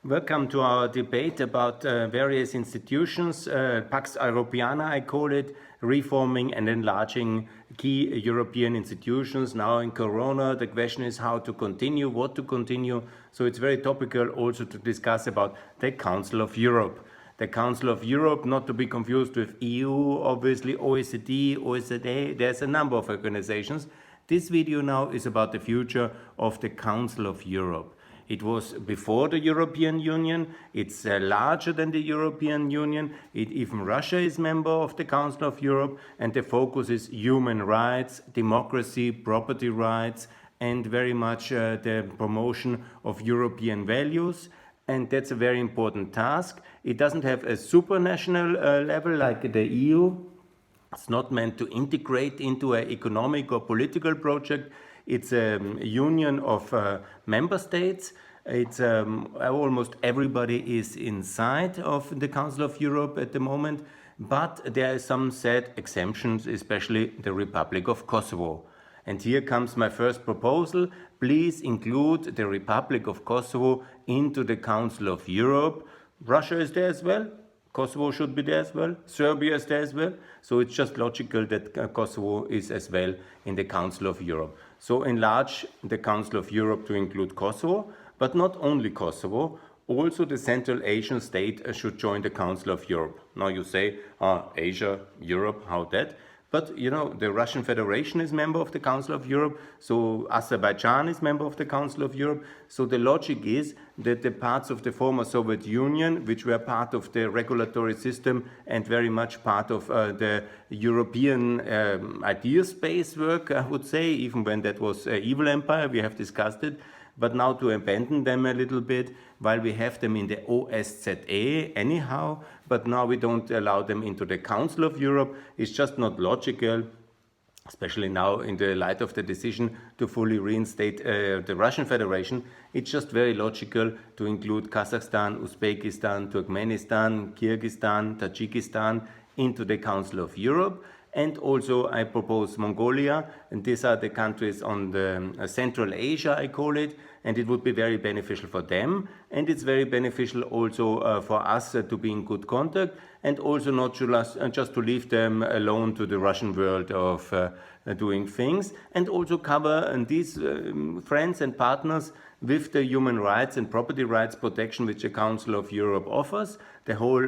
Welcome to our debate about various institutions, Pax Europiana I call it, reforming and enlarging key European institutions. Now in Corona, the question is how to continue, what to continue. So it's very topical also to discuss about the Council of Europe. The Council of Europe, not to be confused with EU, obviously OECD, OECD, there's a number of organizations. This video now is about the future of the Council of Europe. It was before the European Union, it's larger than the European Union, even Russia is member of the Council of Europe, and the focus is human rights, democracy, property rights, and very much the promotion of European values. And that's a very important task. It doesn't have a supranational level like the EU. It's not meant to integrate into an economic or political project. It's a union of member states. It's almost everybody is inside of the Council of Europe at the moment, but there are some sad exemptions, especially the Republic of Kosovo. And here comes my first proposal. Please include the Republic of Kosovo into the Council of Europe. Russia is there as well. Kosovo should be there as well. Serbia is there as well. So it's just logical that Kosovo is as well in the Council of Europe. So enlarge the Council of Europe to include Kosovo, but not only Kosovo, also the Central Asian state should join the Council of Europe. Now you say, Asia, Europe, how that? But you know, the Russian Federation is member of the Council of Europe, so Azerbaijan is member of the Council of Europe. So the logic is that the parts of the former Soviet Union, which were part of the regulatory system and very much part of the European idea space work, I would say, even when that was an evil empire, we have discussed it. But now to abandon them a little bit, while we have them in the OSZE anyhow, but now we don't allow them into the Council of Europe. It's just not logical, especially now in the light of the decision to fully reinstate the Russian Federation. It's just very logical to include Kazakhstan, Uzbekistan, Turkmenistan, Kyrgyzstan, Tajikistan into the Council of Europe. And also I propose Mongolia, and these are the countries on the Central Asia, I call it, and it would be very beneficial for them, and it's very beneficial also for us to be in good contact, and also not just to leave them alone to the Russian world of doing things, and also cover these friends and partners with the human rights and property rights protection which the Council of Europe offers, the whole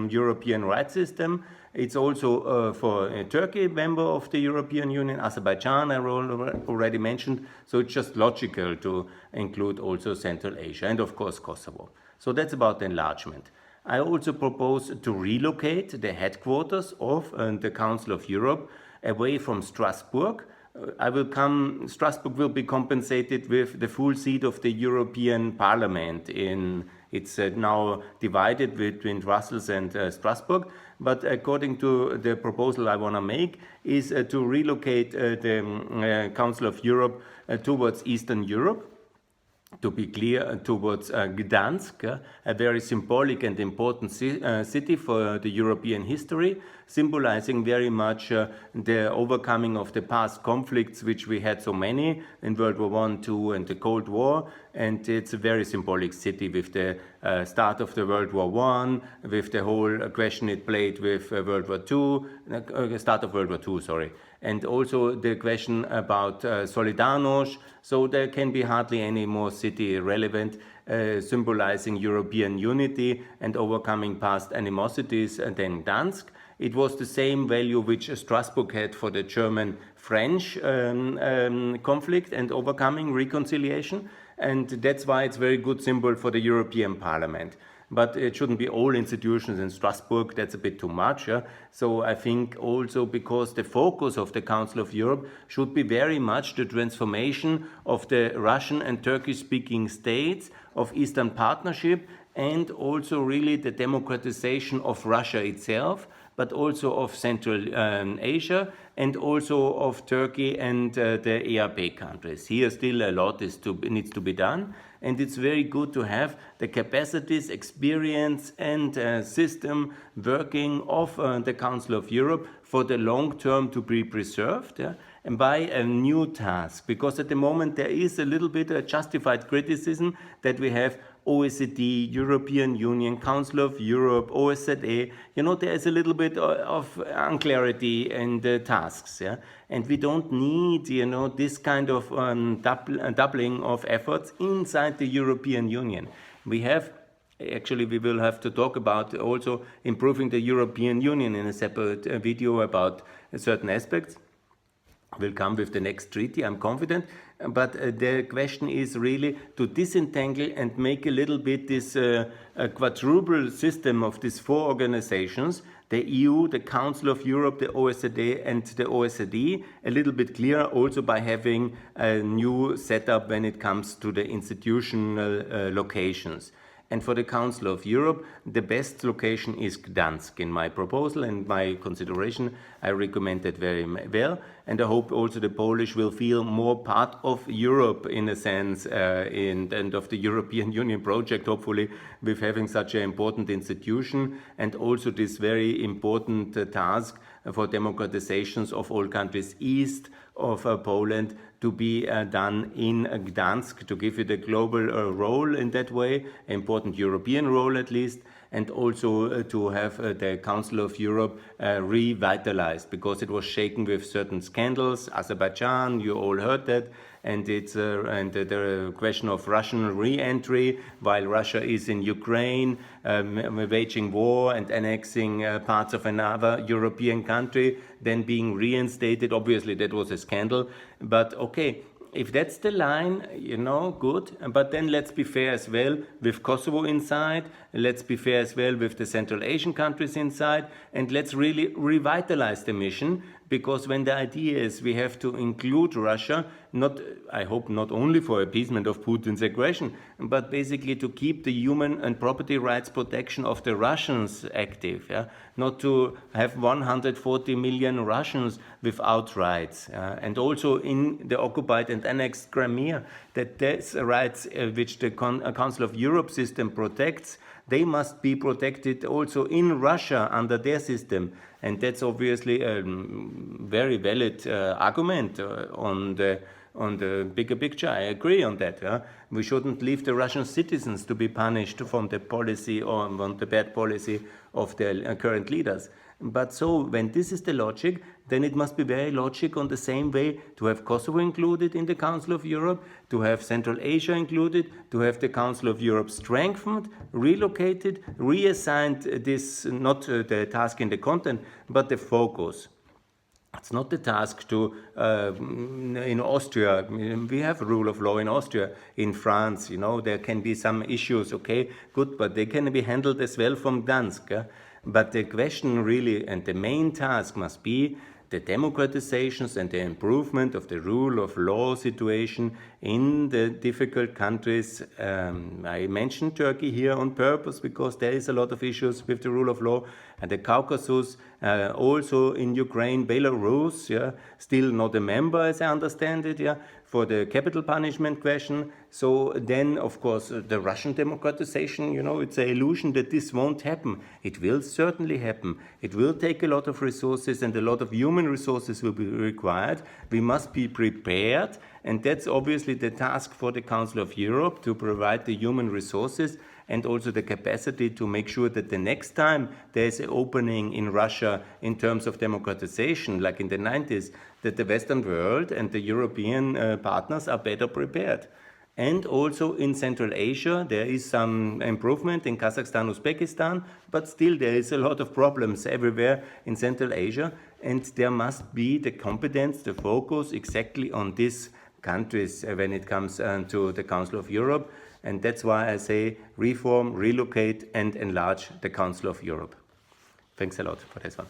European rights system. It's also for Turkey, member of the European Union, Azerbaijan I already mentioned, so it's just logical to include also Central Asia and of course Kosovo. So that's about the enlargement. I also propose to relocate the headquarters of the Council of Europe away from Strasbourg. Strasbourg will be compensated with the full seat of the European Parliament. It's now divided between Brussels and Strasbourg, but according to the proposal I want to make is to relocate the Council of Europe towards Eastern Europe. To be clear, towards Gdansk, a very symbolic and important city for the European history, symbolizing very much the overcoming of the past conflicts, which we had so many in World War I, II, and the Cold War. And it's a very symbolic city with the start of the World War I, with the whole question it played with World War II, start of World War II, sorry. And also the question about Solidarność, so there can be hardly any more city relevant, symbolizing European unity and overcoming past animosities than Gdansk. It was the same value which Strasbourg had for the German-French conflict and overcoming reconciliation, and that's why it's a very good symbol for the European Parliament. But it shouldn't be all institutions in Strasbourg, that's a bit too much. So I think also because the focus of the Council of Europe should be very much the transformation of the Russian and Turkish-speaking states of Eastern Partnership, and also really the democratization of Russia itself, but also of Central Asia, and also of Turkey and the ERP countries. Here still a lot needs to be done, and it's very good to have the capacities, experience, and system working of the Council of Europe for the long term to be preserved, and by a new task, because at the moment there is a little bit of justified criticism that we have OECD, European Union, Council of Europe, OSZE. There is a little bit of unclarity in the tasks, yeah? And we don't need, this kind of doubling of efforts inside the European Union. Actually, we will have to talk about also improving the European Union in a separate video about certain aspects. Will come with the next treaty, I'm confident. But the question is really to disentangle and make a little bit this quadruple system of these 4 organizations, the EU, the Council of Europe, the OECD and the OECD, a little bit clearer also by having a new setup when it comes to the institutional locations. And for the Council of Europe, the best location is Gdansk. In my proposal and my consideration, I recommend that very well. And I hope also the Polish will feel more part of Europe in a sense and of the European Union project, hopefully, with having such an important institution and also this very important task for democratizations of all countries east of Poland to be done in Gdansk, to give it a global role in that way, an important European role at least, and also to have the Council of Europe revitalized, because it was shaken with certain scandals. Azerbaijan, you all heard that, and it's and the question of Russian re-entry while Russia is in Ukraine, waging war and annexing parts of another European country, then being reinstated. Obviously, that was a scandal, but okay. If that's the line, good. But then let's be fair as well with Kosovo inside. Let's be fair as well with the Central Asian countries inside. And let's really revitalize the mission, because when the idea is we have to include Russia, I hope not only for appeasement of Putin's aggression, but basically to keep the human and property rights protection of the Russians active. Yeah? Not to have 140 million Russians without rights. And also in the occupied and annexed Crimea, that these rights which the Council of Europe system protects, they must be protected also in Russia under their system. And that's obviously a very valid argument on the bigger picture. I agree on that. Yeah? We shouldn't leave the Russian citizens to be punished from the policy or from the bad policy of the current leaders. But so when this is the logic, then it must be very logic on the same way to have Kosovo included in the Council of Europe, to have Central Asia included, to have the Council of Europe strengthened, relocated, reassigned this, not the task in the content, but the focus. It's not the task to, in Austria, we have rule of law in Austria, in France, there can be some issues, okay, good, but they can be handled as well from Gdansk. Yeah? But the question really, and the main task must be the democratizations and the improvement of the rule of law situation in the difficult countries. I mentioned Turkey here on purpose because there is a lot of issues with the rule of law, and the Caucasus, also in Ukraine, Belarus, yeah, still not a member as I understand it, yeah, for the capital punishment question. So then, of course, the Russian democratization, it's an illusion that this won't happen. It will certainly happen. It will take a lot of resources, and a lot of human resources will be required. We must be prepared, and that's obviously the task for the Council of Europe, to provide the human resources and also the capacity to make sure that the next time there's an opening in Russia in terms of democratization, like in the 90s, that the Western world and the European partners are better prepared. And also in Central Asia, there is some improvement in Kazakhstan, Uzbekistan, but still there is a lot of problems everywhere in Central Asia, and there must be the competence, the focus exactly on these countries when it comes to the Council of Europe. And that's why I say reform, relocate, and enlarge the Council of Europe. Thanks a lot for this one.